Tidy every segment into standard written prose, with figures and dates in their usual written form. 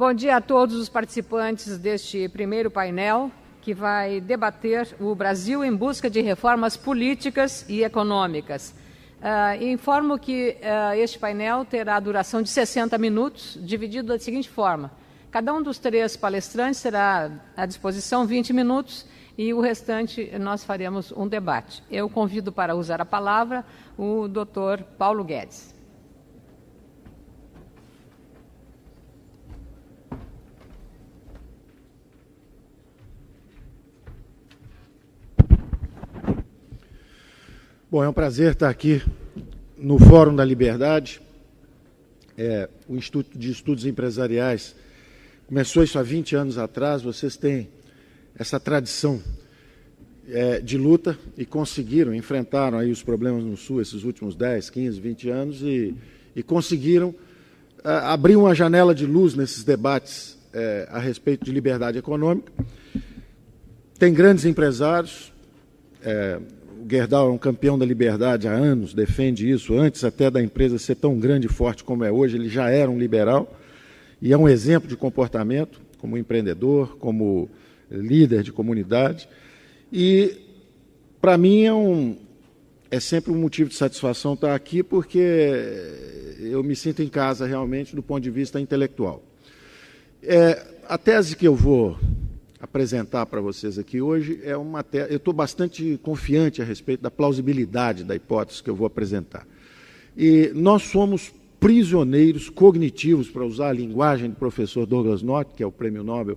Bom dia a todos os participantes deste primeiro painel, que vai debater o Brasil em busca de reformas políticas e econômicas. Informo que este painel terá a duração de 60 minutos, dividido da seguinte forma. Cada um dos 3 palestrantes terá à disposição 20 minutos e o restante nós faremos um debate. Eu convido para usar a palavra o Dr. Paulo Guedes. Bom, é um prazer estar aqui no Fórum da Liberdade. O Instituto de Estudos Empresariais começou isso há 20 anos atrás. Vocês têm essa tradição de luta e enfrentaram aí os problemas no Sul esses últimos 10, 15, 20 anos e conseguiram abrir uma janela de luz nesses debates a respeito de liberdade econômica. Tem grandes empresários. O Gerdau é um campeão da liberdade há anos, defende isso, antes até da empresa ser tão grande e forte como é hoje, ele já era um liberal, e é um exemplo de comportamento, como empreendedor, como líder de comunidade, e, para mim, é sempre um motivo de satisfação estar aqui, porque eu me sinto em casa, realmente, do ponto de vista intelectual. A tese que eu vou apresentar para vocês aqui hoje é uma tese. Eu estou bastante confiante a respeito da plausibilidade da hipótese que eu vou apresentar. E nós somos prisioneiros cognitivos, para usar a linguagem do professor Douglas North, que é o prêmio Nobel,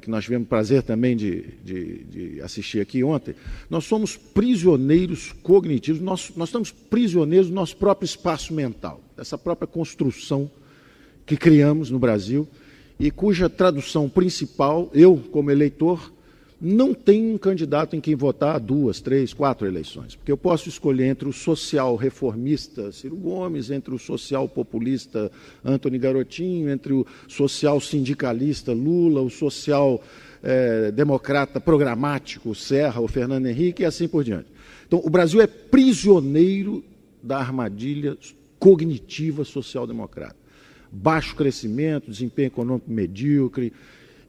que nós tivemos o prazer também de assistir aqui ontem. Nós somos prisioneiros cognitivos, nós estamos prisioneiros do nosso próprio espaço mental, dessa própria construção que criamos no Brasil, e cuja tradução principal, eu, como eleitor, não tenho um candidato em quem votar 2, 3, 4 eleições, porque eu posso escolher entre o social reformista Ciro Gomes, entre o social populista Antony Garotinho, entre o social sindicalista Lula, o social democrata programático Serra ou Fernando Henrique e assim por diante. Então, o Brasil é prisioneiro da armadilha cognitiva social-democrata. Baixo crescimento, desempenho econômico medíocre,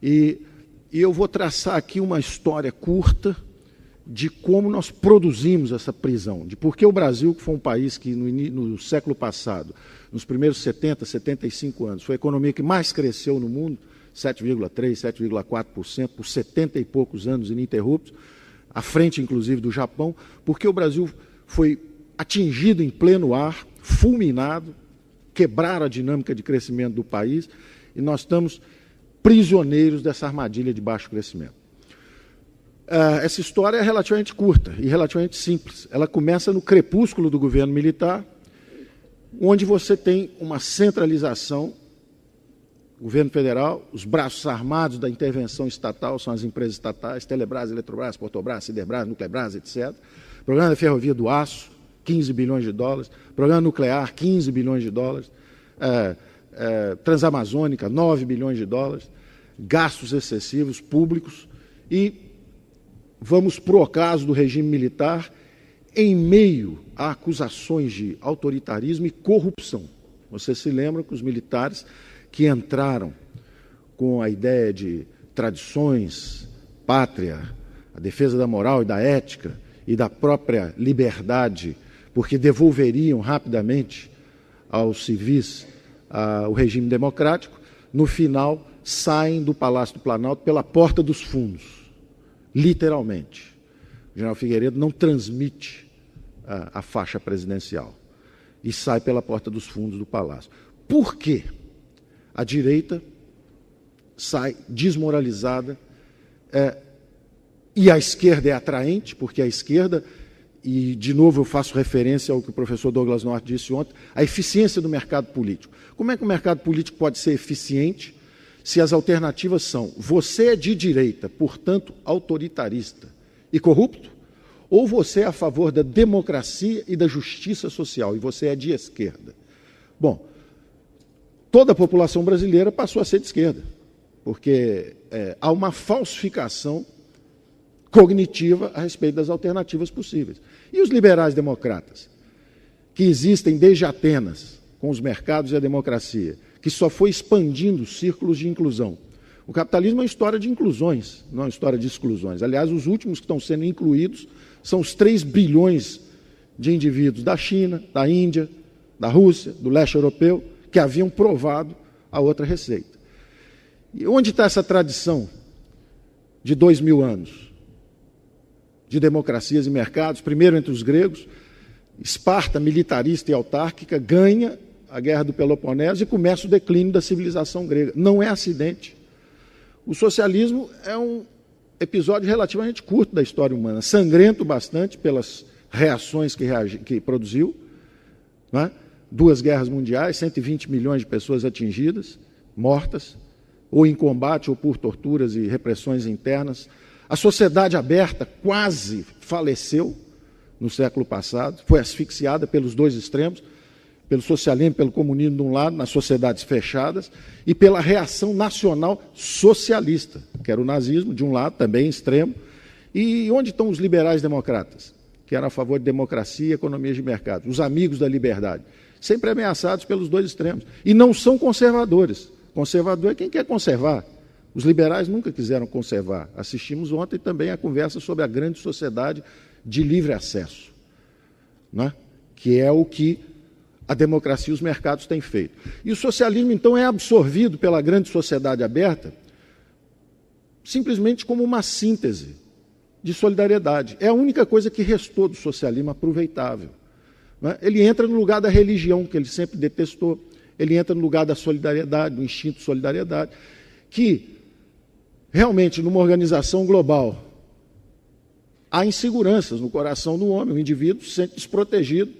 e eu vou traçar aqui uma história curta de como nós produzimos essa prisão, de por que o Brasil, que foi um país que no século passado, nos primeiros 70, 75 anos, foi a economia que mais cresceu no mundo, 7,3%, 7,4%, por 70 e poucos anos ininterruptos, à frente, inclusive, do Japão, porque o Brasil foi atingido em pleno ar, fulminado, quebraram a dinâmica de crescimento do país e nós estamos prisioneiros dessa armadilha de baixo crescimento. Essa história é relativamente curta e relativamente simples. Ela começa no crepúsculo do governo militar, onde você tem uma centralização, governo federal, os braços armados da intervenção estatal são as empresas estatais, Telebrás, Eletrobras, Portobras, Siderbras, Nuclebras, etc. Programa da Ferrovia do Aço, 15 bilhões de dólares, programa nuclear, 15 bilhões de dólares, Transamazônica, 9 bilhões de dólares, gastos excessivos públicos, e vamos para o ocaso do regime militar em meio a acusações de autoritarismo e corrupção. Vocês se lembram que os militares que entraram com a ideia de tradições, pátria, a defesa da moral e da ética e da própria liberdade, porque devolveriam rapidamente aos civis o regime democrático, no final saem do Palácio do Planalto pela porta dos fundos, literalmente. O general Figueiredo não transmite a faixa presidencial e sai pela porta dos fundos do Palácio. Por quê? A direita sai desmoralizada e a esquerda é atraente, porque a esquerda, e de novo eu faço referência ao que o professor Douglas North disse ontem, a eficiência do mercado político. Como é que o mercado político pode ser eficiente se as alternativas são: você é de direita, portanto autoritarista e corrupto, ou você é a favor da democracia e da justiça social e você é de esquerda? Bom, toda a população brasileira passou a ser de esquerda, porque há uma falsificação cognitiva a respeito das alternativas possíveis. E os liberais democratas, que existem desde Atenas, com os mercados e a democracia, que só foi expandindo círculos de inclusão. O capitalismo é uma história de inclusões, não é uma história de exclusões. Aliás, os últimos que estão sendo incluídos são os 3 bilhões de indivíduos da China, da Índia, da Rússia, do leste europeu, que haviam provado a outra receita. E onde está essa tradição de 2000 anos de democracias e mercados? Primeiro entre os gregos, Esparta, militarista e autárquica, ganha a Guerra do Peloponeso e começa o declínio da civilização grega. Não é acidente. O socialismo é um episódio relativamente curto da história humana, sangrento bastante pelas reações que produziu, não é? 2 guerras mundiais, 120 milhões de pessoas atingidas, mortas, ou em combate, ou por torturas e repressões internas. A sociedade aberta quase faleceu no século passado, foi asfixiada pelos 2 extremos, pelo socialismo e pelo comunismo de um lado, nas sociedades fechadas, e pela reação nacional socialista, que era o nazismo, de um lado, também extremo. E onde estão os liberais democratas, que eram a favor de democracia e economia de mercado, os amigos da liberdade, sempre ameaçados pelos 2 extremos. E não são conservadores. Conservador é quem quer conservar. Os liberais nunca quiseram conservar. Assistimos ontem também a conversa sobre a grande sociedade de livre acesso, né? Que é o que a democracia e os mercados têm feito. E o socialismo, então, é absorvido pela grande sociedade aberta simplesmente como uma síntese de solidariedade. É a única coisa que restou do socialismo aproveitável, né? Ele entra no lugar da religião, que ele sempre detestou, ele entra no lugar da solidariedade, do instinto de solidariedade, que realmente, numa organização global, há inseguranças no coração do homem, o indivíduo se sente desprotegido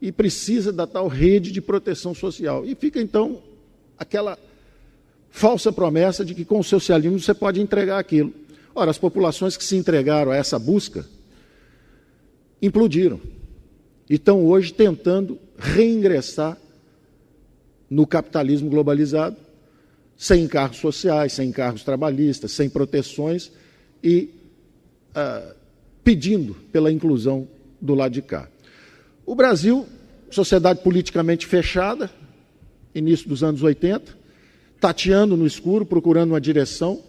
e precisa da tal rede de proteção social. E fica, então, aquela falsa promessa de que com o socialismo você pode entregar aquilo. Ora, as populações que se entregaram a essa busca implodiram e estão hoje tentando reingressar no capitalismo globalizado, sem encargos sociais, sem encargos trabalhistas, sem proteções e pedindo pela inclusão do lado de cá. O Brasil, sociedade politicamente fechada, início dos anos 80, tateando no escuro, procurando uma direção.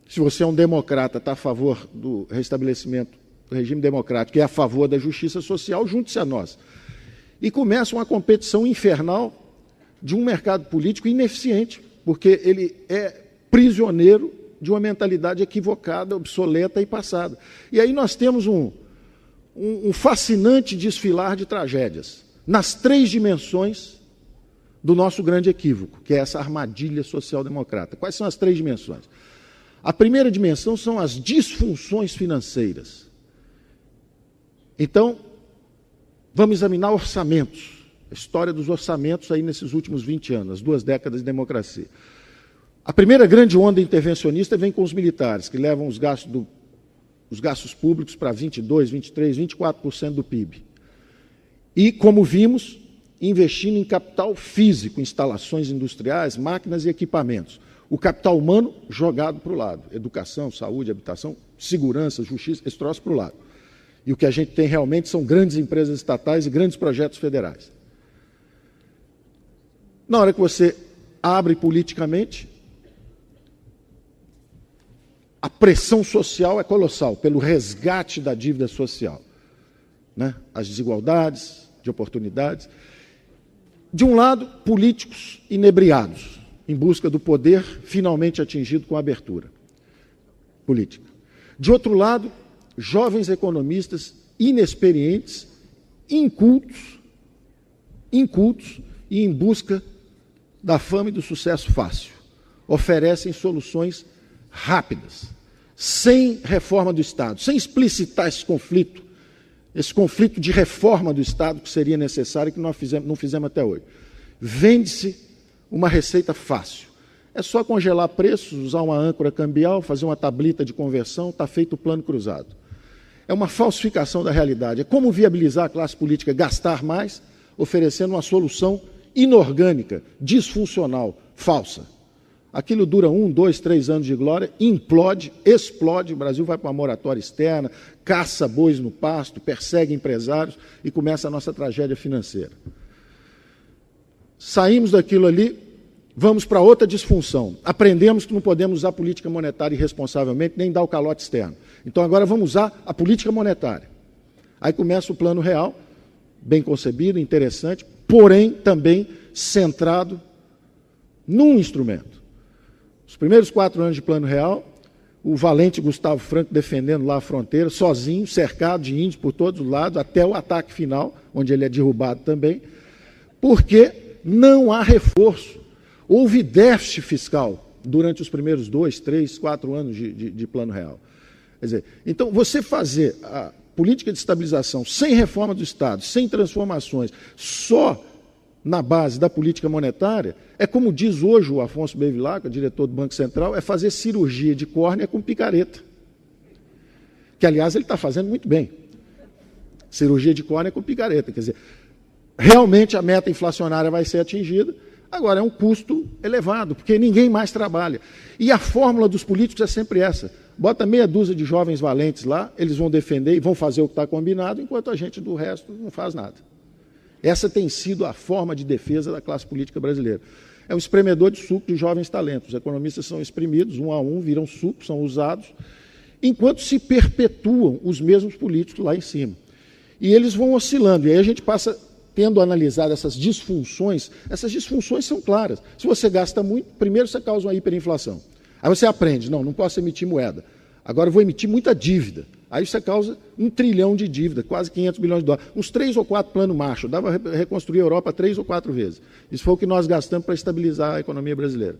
Se você é um democrata, está a favor do restabelecimento do regime democrático e é a favor da justiça social, junte-se a nós. E começa uma competição infernal de um mercado político ineficiente, porque ele é prisioneiro de uma mentalidade equivocada, obsoleta e passada. E aí nós temos um fascinante desfilar de tragédias, nas 3 dimensões do nosso grande equívoco, que é essa armadilha social-democrata. Quais são as 3 dimensões? A primeira dimensão são as disfunções financeiras. Então, vamos examinar orçamentos, a história dos orçamentos aí nesses últimos 20 anos, as 2 décadas de democracia. A primeira grande onda intervencionista vem com os militares, que levam os gastos públicos para 22%, 23%, 24% do PIB. E, como vimos, investindo em capital físico, instalações industriais, máquinas e equipamentos. O capital humano jogado para o lado. Educação, saúde, habitação, segurança, justiça, esse troço para o lado. E o que a gente tem realmente são grandes empresas estatais e grandes projetos federais. Na hora que você abre politicamente, a pressão social é colossal, pelo resgate da dívida social, né? As desigualdades de oportunidades. De um lado, políticos inebriados, em busca do poder finalmente atingido com a abertura política. De outro lado, jovens economistas inexperientes, incultos e em busca da fama e do sucesso fácil. Oferecem soluções rápidas, sem reforma do Estado, sem explicitar esse conflito de reforma do Estado que seria necessário e que nós não fizemos até hoje. Vende-se uma receita fácil. É só congelar preços, usar uma âncora cambial, fazer uma tablita de conversão, está feito o plano cruzado. É uma falsificação da realidade. É como viabilizar a classe política gastar mais, oferecendo uma solução inorgânica, disfuncional, falsa. Aquilo dura 1, 2, 3 anos de glória, implode, explode, o Brasil vai para uma moratória externa, caça bois no pasto, persegue empresários e começa a nossa tragédia financeira. Saímos daquilo ali vamos para outra disfunção. Aprendemos que não podemos usar política monetária irresponsavelmente, nem dar o calote externo. Então agora vamos usar a política monetária. Aí começa o Plano Real, bem concebido, interessante, porém também centrado num instrumento. Os primeiros 4 anos de Plano Real, o valente Gustavo Franco defendendo lá a fronteira, sozinho, cercado de índios por todos os lados, até o ataque final, onde ele é derrubado também, porque não há reforço. Houve déficit fiscal durante os primeiros 2, 3, 4 anos de Plano Real. Quer dizer, então, você fazer a política de estabilização sem reforma do Estado, sem transformações, só na base da política monetária, é como diz hoje o Afonso Bevilacqua, diretor do Banco Central, é fazer cirurgia de córnea com picareta. Que, aliás, ele está fazendo muito bem. Cirurgia de córnea com picareta. Quer dizer, realmente a meta inflacionária vai ser atingida, agora é um custo elevado, porque ninguém mais trabalha. E a fórmula dos políticos é sempre essa. Bota meia dúzia de jovens valentes lá, eles vão defender e vão fazer o que está combinado, enquanto a gente do resto não faz nada. Essa tem sido a forma de defesa da classe política brasileira. É um espremedor de suco de jovens talentos. Os economistas são exprimidos, um a um, viram suco, são usados, enquanto se perpetuam os mesmos políticos lá em cima. E eles vão oscilando. E aí a gente passa, tendo analisado essas disfunções são claras. Se você gasta muito, primeiro você causa uma hiperinflação. Aí você aprende, não posso emitir moeda. Agora eu vou emitir muita dívida. Aí você causa 1 trilhão de dívida, quase 500 bilhões de dólares. Uns 3 ou 4 planos Marshall. Dava para reconstruir a Europa 3 ou 4 vezes. Isso foi o que nós gastamos para estabilizar a economia brasileira.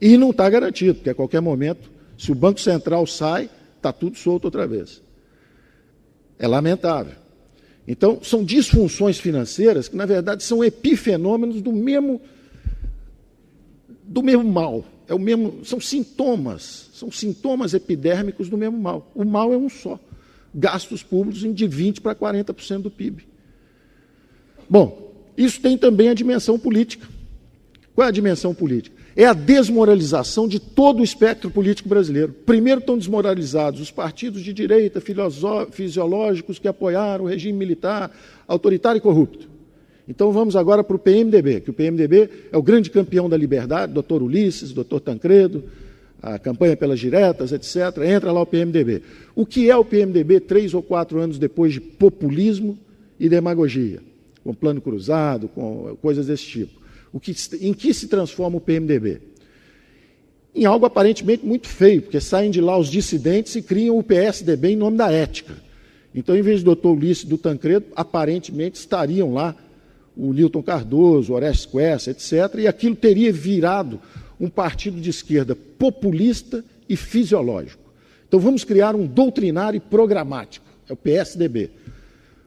E não está garantido, porque a qualquer momento, se o Banco Central sai, está tudo solto outra vez. É lamentável. Então, são disfunções financeiras que, na verdade, são epifenômenos do mesmo mal. São sintomas epidérmicos do mesmo mal. O mal é um só. Gastos públicos de 20% para 40% do PIB. Bom, isso tem também a dimensão política. Qual é a dimensão política? É a desmoralização de todo o espectro político brasileiro. Primeiro estão desmoralizados os partidos de direita fisiológicos que apoiaram o regime militar autoritário e corrupto. Então vamos agora para o PMDB, que o PMDB é o grande campeão da liberdade, doutor Ulisses, doutor Tancredo, a campanha pelas diretas, etc. Entra lá o PMDB. O que é o PMDB 3 ou 4 anos depois de populismo e demagogia? Com plano cruzado, com coisas desse tipo. Em que se transforma o PMDB? Em algo aparentemente muito feio, porque saem de lá os dissidentes e criam o PSDB em nome da ética. Então, em vez do doutor Ulisses e do Tancredo, aparentemente estariam lá o Newton Cardoso, o Orestes Quercia, etc., e aquilo teria virado um partido de esquerda populista e fisiológico. Então vamos criar um doutrinário e programático, é o PSDB.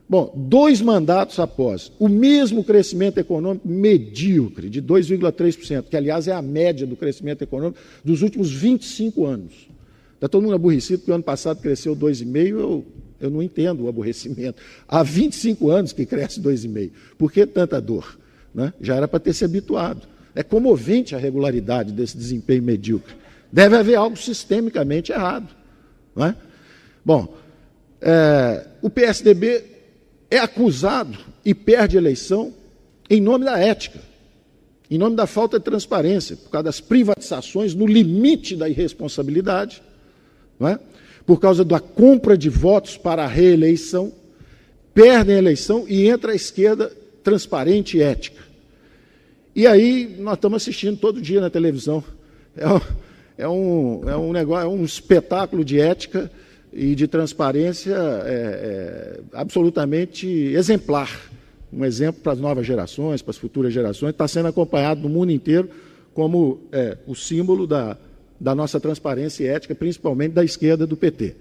Bom, 2 mandatos após, o mesmo crescimento econômico medíocre, de 2,3%, que aliás é a média do crescimento econômico dos últimos 25 anos. Está todo mundo aborrecido porque o ano passado cresceu 2,5%, eu não entendo o aborrecimento. Há 25 anos que cresce 2,5%. Por que tanta dor? Né? Já era para ter se habituado. É comovente a regularidade desse desempenho medíocre. Deve haver algo sistemicamente errado. Não é? Bom, o PSDB é acusado e perde a eleição em nome da ética, em nome da falta de transparência, por causa das privatizações no limite da irresponsabilidade, não é? Por causa da compra de votos para a reeleição, perdem a eleição e entra a esquerda transparente e ética. E aí nós estamos assistindo todo dia na televisão. É um negócio, é um espetáculo de ética e de transparência absolutamente exemplar. Um exemplo para as novas gerações, para as futuras gerações, está sendo acompanhado no mundo inteiro como o símbolo da nossa transparência e ética, principalmente da esquerda do PT.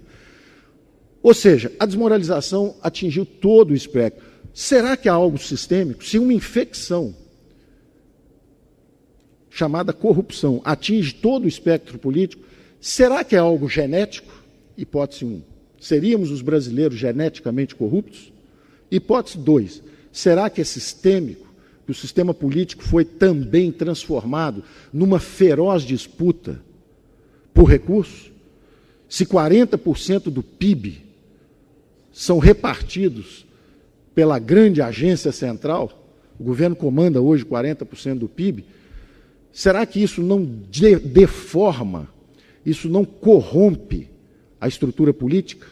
Ou seja, a desmoralização atingiu todo o espectro. Será que há algo sistêmico? Se uma infecção chamada corrupção atinge todo o espectro político, será que é algo genético? Hipótese 1. Seríamos os brasileiros geneticamente corruptos? Hipótese 2. Será que é sistêmico? Que o sistema político foi também transformado numa feroz disputa por recursos? Se 40% do PIB são repartidos pela grande agência central, o governo comanda hoje 40% do PIB, Será que isso não deforma, isso não corrompe a estrutura política?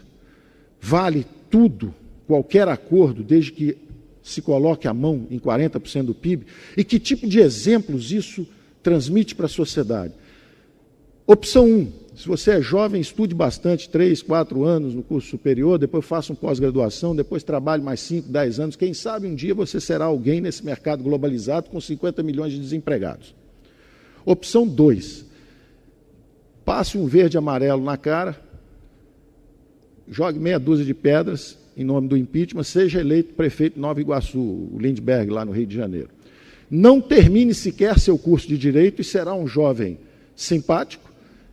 Vale tudo, qualquer acordo, desde que se coloque a mão em 40% do PIB? E que tipo de exemplos isso transmite para a sociedade? Opção 1, se você é jovem, estude bastante, 3, 4 anos no curso superior, depois faça uma pós-graduação, depois trabalhe mais 5, 10 anos, quem sabe um dia você será alguém nesse mercado globalizado com 50 milhões de desempregados. Opção 2, passe um verde e amarelo na cara, jogue meia dúzia de pedras em nome do impeachment, seja eleito prefeito de Nova Iguaçu, o Lindbergh, lá no Rio de Janeiro. Não termine sequer seu curso de Direito e será um jovem simpático,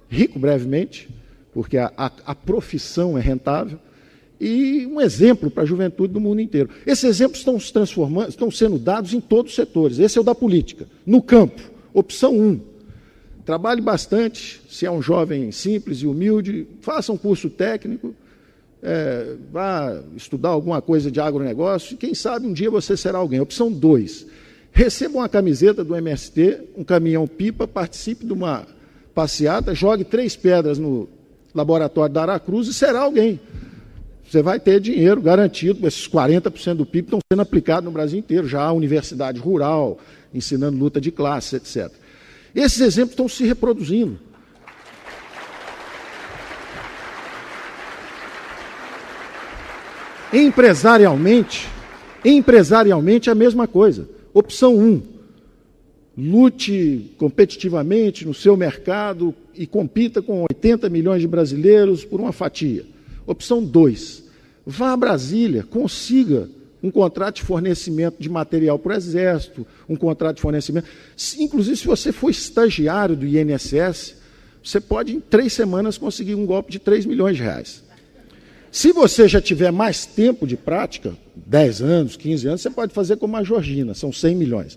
rico brevemente, porque a profissão é rentável, e um exemplo para a juventude do mundo inteiro. Esses exemplos estão se transformando, estão sendo dados em todos os setores. Esse é o da política. No campo, opção 1, trabalhe bastante, se é um jovem simples e humilde, faça um curso técnico, vá estudar alguma coisa de agronegócio, e quem sabe um dia você será alguém. Opção 2, receba uma camiseta do MST, um caminhão-pipa, participe de uma passeata, jogue 3 pedras no laboratório da Aracruz e será alguém. Você vai ter dinheiro garantido, esses 40% do PIB estão sendo aplicados no Brasil inteiro, já há universidade rural, ensinando luta de classe, etc. Esses exemplos estão se reproduzindo. Empresarialmente é a mesma coisa. Opção 1, lute competitivamente no seu mercado e compita com 80 milhões de brasileiros por uma fatia. Opção 2, vá a Brasília, consiga um contrato de fornecimento de material para o Exército, um contrato de fornecimento. Inclusive, se você for estagiário do INSS, você pode, em 3 semanas, conseguir um golpe de 3 milhões de reais. Se você já tiver mais tempo de prática, 10 anos, 15 anos, você pode fazer como a Georgina, são 100 milhões.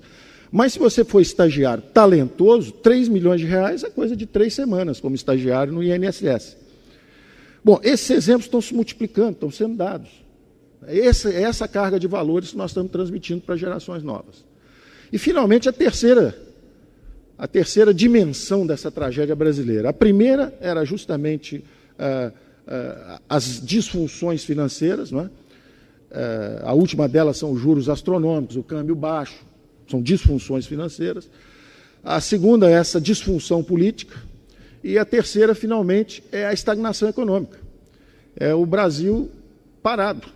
Mas se você for estagiário talentoso, 3 milhões de reais é coisa de 3 semanas, como estagiário no INSS. Bom, esses exemplos estão se multiplicando, estão sendo dados. Essa carga de valores que nós estamos transmitindo para gerações novas. E, finalmente, a terceira dimensão dessa tragédia brasileira. A primeira era justamente as disfunções financeiras, não é? A última delas são os juros astronômicos, o câmbio baixo, são disfunções financeiras. A segunda é essa disfunção política. E a terceira, finalmente, é a estagnação econômica. É o Brasil parado.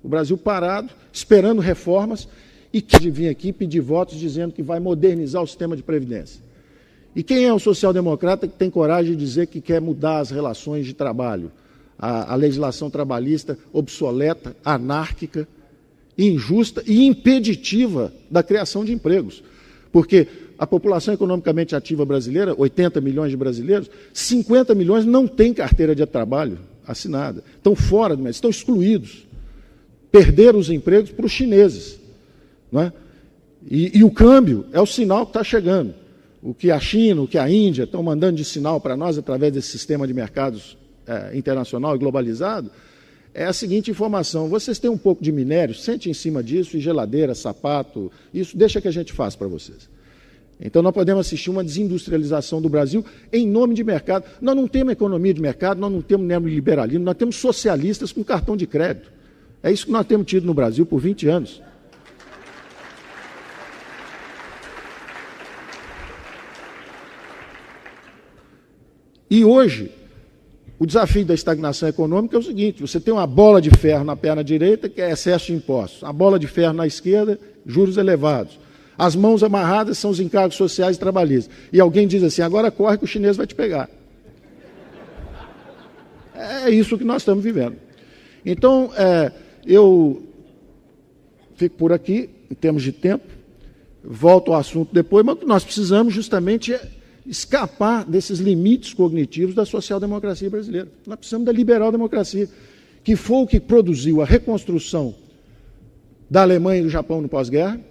O Brasil parado, esperando reformas, e que vir aqui pedir votos dizendo que vai modernizar o sistema de previdência. E quem é o social-democrata que tem coragem de dizer que quer mudar as relações de trabalho? A legislação trabalhista obsoleta, anárquica, injusta e impeditiva da criação de empregos. Porque a população economicamente ativa brasileira, 80 milhões de brasileiros, 50 milhões não têm carteira de trabalho assinada. Estão fora do mercado, estão excluídos. Perderam os empregos para os chineses. Não é? E o câmbio é o sinal que está chegando. O que a China, o que a Índia estão mandando de sinal para nós através desse sistema de mercados internacional e globalizado, é a seguinte informação: vocês têm um pouco de minério, sente em cima disso, e geladeira, sapato, isso deixa que a gente faça para vocês. Então nós podemos assistir uma desindustrialização do Brasil em nome de mercado. Nós não temos economia de mercado, nós não temos neoliberalismo, nós temos socialistas com cartão de crédito. É isso que nós temos tido no Brasil por 20 anos. E hoje, o desafio da estagnação econômica é o seguinte: você tem uma bola de ferro na perna direita, que é excesso de impostos, a bola de ferro na esquerda, juros elevados. As mãos amarradas são os encargos sociais e trabalhistas. E alguém diz assim: agora corre que o chinês vai te pegar. É isso que nós estamos vivendo. Então, eu fico por aqui, em termos de tempo, volto ao assunto depois, mas o que nós precisamos justamente é escapar desses limites cognitivos da social-democracia brasileira. Nós precisamos da liberal-democracia, que foi o que produziu a reconstrução da Alemanha e do Japão no pós-guerra.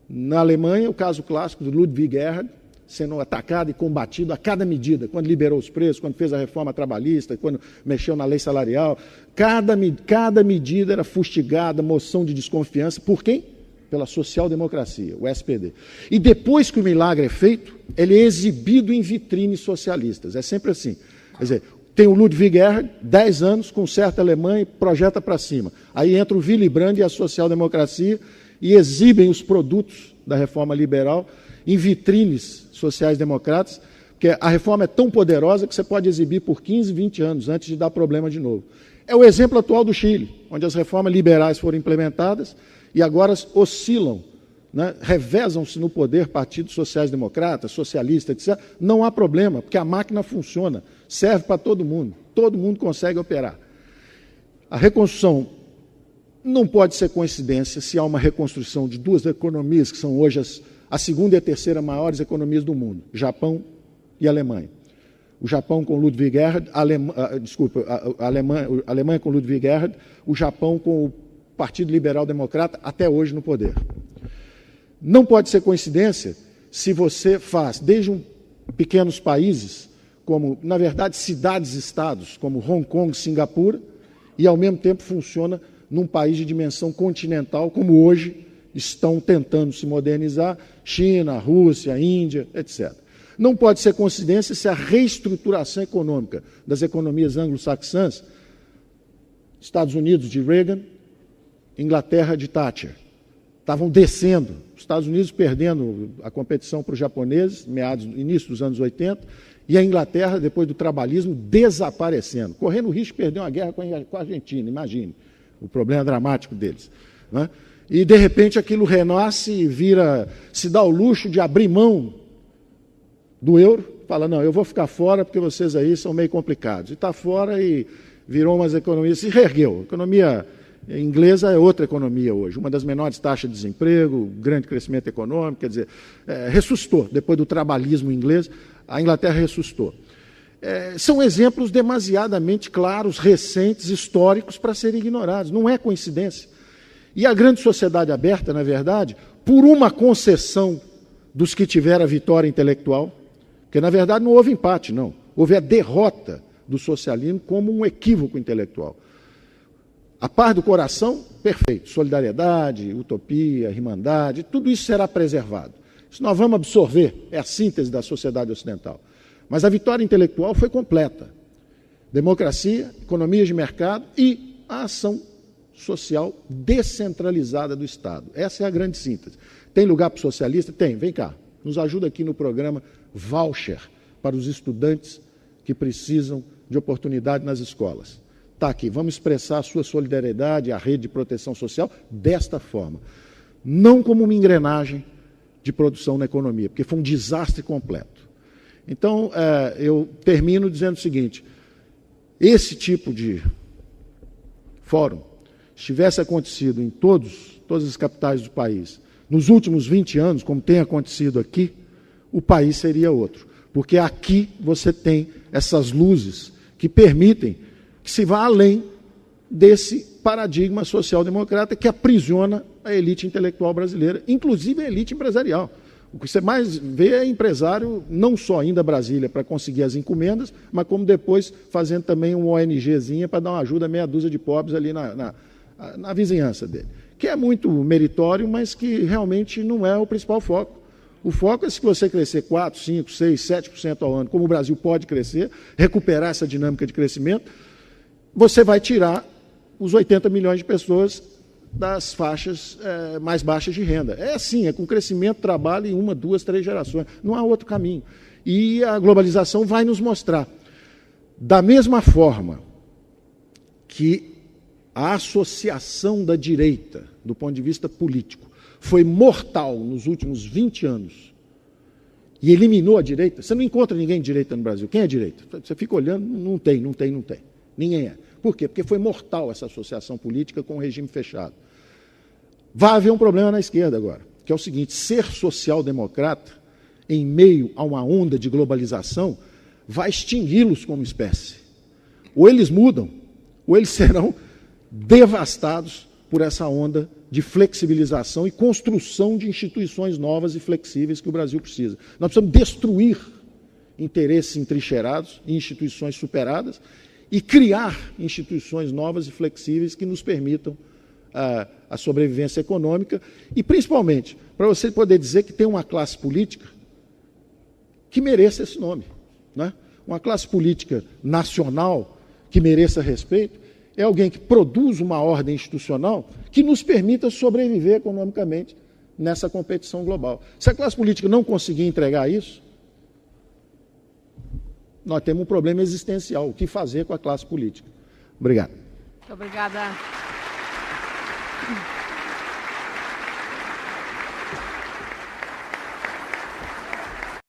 Na Alemanha, o caso clássico do Ludwig Erhard, sendo atacado e combatido a cada medida, quando liberou os preços, quando fez a reforma trabalhista, quando mexeu na lei salarial. Cada medida era fustigada, moção de desconfiança. Por quem? pela social-democracia, o SPD. E depois que o milagre é feito, ele é exibido em vitrines socialistas. É sempre assim. Quer dizer, tem o Ludwig Erhard, 10 anos, conserta a Alemanha e projeta para cima. Aí entra o Willy Brandt e a social-democracia e exibem os produtos da reforma liberal em vitrines sociais-democratas, porque a reforma é tão poderosa que você pode exibir por 15, 20 anos antes de dar problema de novo. É o exemplo atual do Chile, onde as reformas liberais foram implementadas e agora oscilam, né, revezam-se no poder partidos sociais-democratas, socialistas, etc. Não há problema, porque a máquina funciona, serve para todo mundo consegue operar. A reconstrução não pode ser coincidência se há uma reconstrução de duas economias que são hoje a segunda e a terceira maiores economias do mundo, Japão e Alemanha. O Japão com Ludwig Erhard, a Alemanha com Ludwig Erhard, o Japão com o Partido Liberal Democrata, até hoje no poder. Não pode ser coincidência se você faz, desde pequenos países, como, na verdade, cidades-estados, como Hong Kong, Singapura, e, ao mesmo tempo, funciona num país de dimensão continental, como hoje estão tentando se modernizar, China, Rússia, Índia, etc. Não pode ser coincidência se a reestruturação econômica das economias anglo-saxãs, Estados Unidos de Reagan, Inglaterra de Thatcher, estavam descendo, os Estados Unidos perdendo a competição para os japoneses, início dos anos 80, e a Inglaterra, depois do trabalhismo, desaparecendo, correndo o risco de perder uma guerra com a Argentina, imagine, o problema dramático deles, né? E, de repente, aquilo renasce e se dá o luxo de abrir mão do euro, fala, não, eu vou ficar fora porque vocês aí são meio complicados. E está fora e virou umas economias, se reergueu. A economia inglesa é outra economia hoje, uma das menores taxas de desemprego, grande crescimento econômico, quer dizer, ressuscitou. Depois do trabalhismo inglês, a Inglaterra ressuscitou. São exemplos demasiadamente claros, recentes, históricos, para serem ignorados. Não é coincidência. E a grande sociedade aberta, na verdade, por uma concessão dos que tiveram a vitória intelectual, porque, na verdade, não houve empate, não. Houve a derrota do socialismo como um equívoco intelectual. A paz do coração, perfeito. Solidariedade, utopia, irmandade, tudo isso será preservado. Isso nós vamos absorver, é a síntese da sociedade ocidental. Mas a vitória intelectual foi completa. Democracia, economias de mercado e a ação social descentralizada do Estado. Essa é a grande síntese. Tem lugar para o socialista? Tem. Vem cá, nos ajuda aqui no programa Voucher para os estudantes que precisam de oportunidade nas escolas. Está aqui, vamos expressar a sua solidariedade à rede de proteção social desta forma. Não como uma engrenagem de produção na economia, porque foi um desastre completo. Então, eu termino dizendo o seguinte, esse tipo de fórum, se tivesse acontecido em todas as capitais do país, nos últimos 20 anos, como tem acontecido aqui, o país seria outro. Porque aqui você tem essas luzes que permitem que se vá além desse paradigma social-democrata que aprisiona a elite intelectual brasileira, inclusive a elite empresarial. O que você mais vê é empresário, não só indo a Brasília para conseguir as encomendas, mas como depois fazendo também uma ONGzinha para dar uma ajuda a meia dúzia de pobres ali na vizinhança dele. Que é muito meritório, mas que realmente não é o principal foco. O foco é se você crescer 4, 5, 6, 7% ao ano, como o Brasil pode crescer, recuperar essa dinâmica de crescimento, você vai tirar os 80 milhões de pessoas das faixas mais baixas de renda. É assim, é com crescimento, trabalho em 1, 2, 3 gerações. Não há outro caminho. E a globalização vai nos mostrar. Da mesma forma que a associação da direita, do ponto de vista político, foi mortal nos últimos 20 anos e eliminou a direita, você não encontra ninguém de direita no Brasil. Quem é direita? Você fica olhando, não tem. Ninguém é. Por quê? Porque foi mortal essa associação política com o regime fechado. Vai haver um problema na esquerda agora, que é o seguinte, ser social-democrata, em meio a uma onda de globalização, vai extingui-los como espécie. Ou eles mudam, ou eles serão devastados por essa onda de flexibilização e construção de instituições novas e flexíveis que o Brasil precisa. Nós precisamos destruir interesses entrincheirados e instituições superadas e criar instituições novas e flexíveis que nos permitam a sobrevivência econômica e, principalmente, para você poder dizer que tem uma classe política que mereça esse nome, né? Uma classe política nacional que mereça respeito é alguém que produz uma ordem institucional que nos permita sobreviver economicamente nessa competição global. Se a classe política não conseguir entregar isso, nós temos um problema existencial. O que fazer com a classe política? Obrigado. Muito obrigada.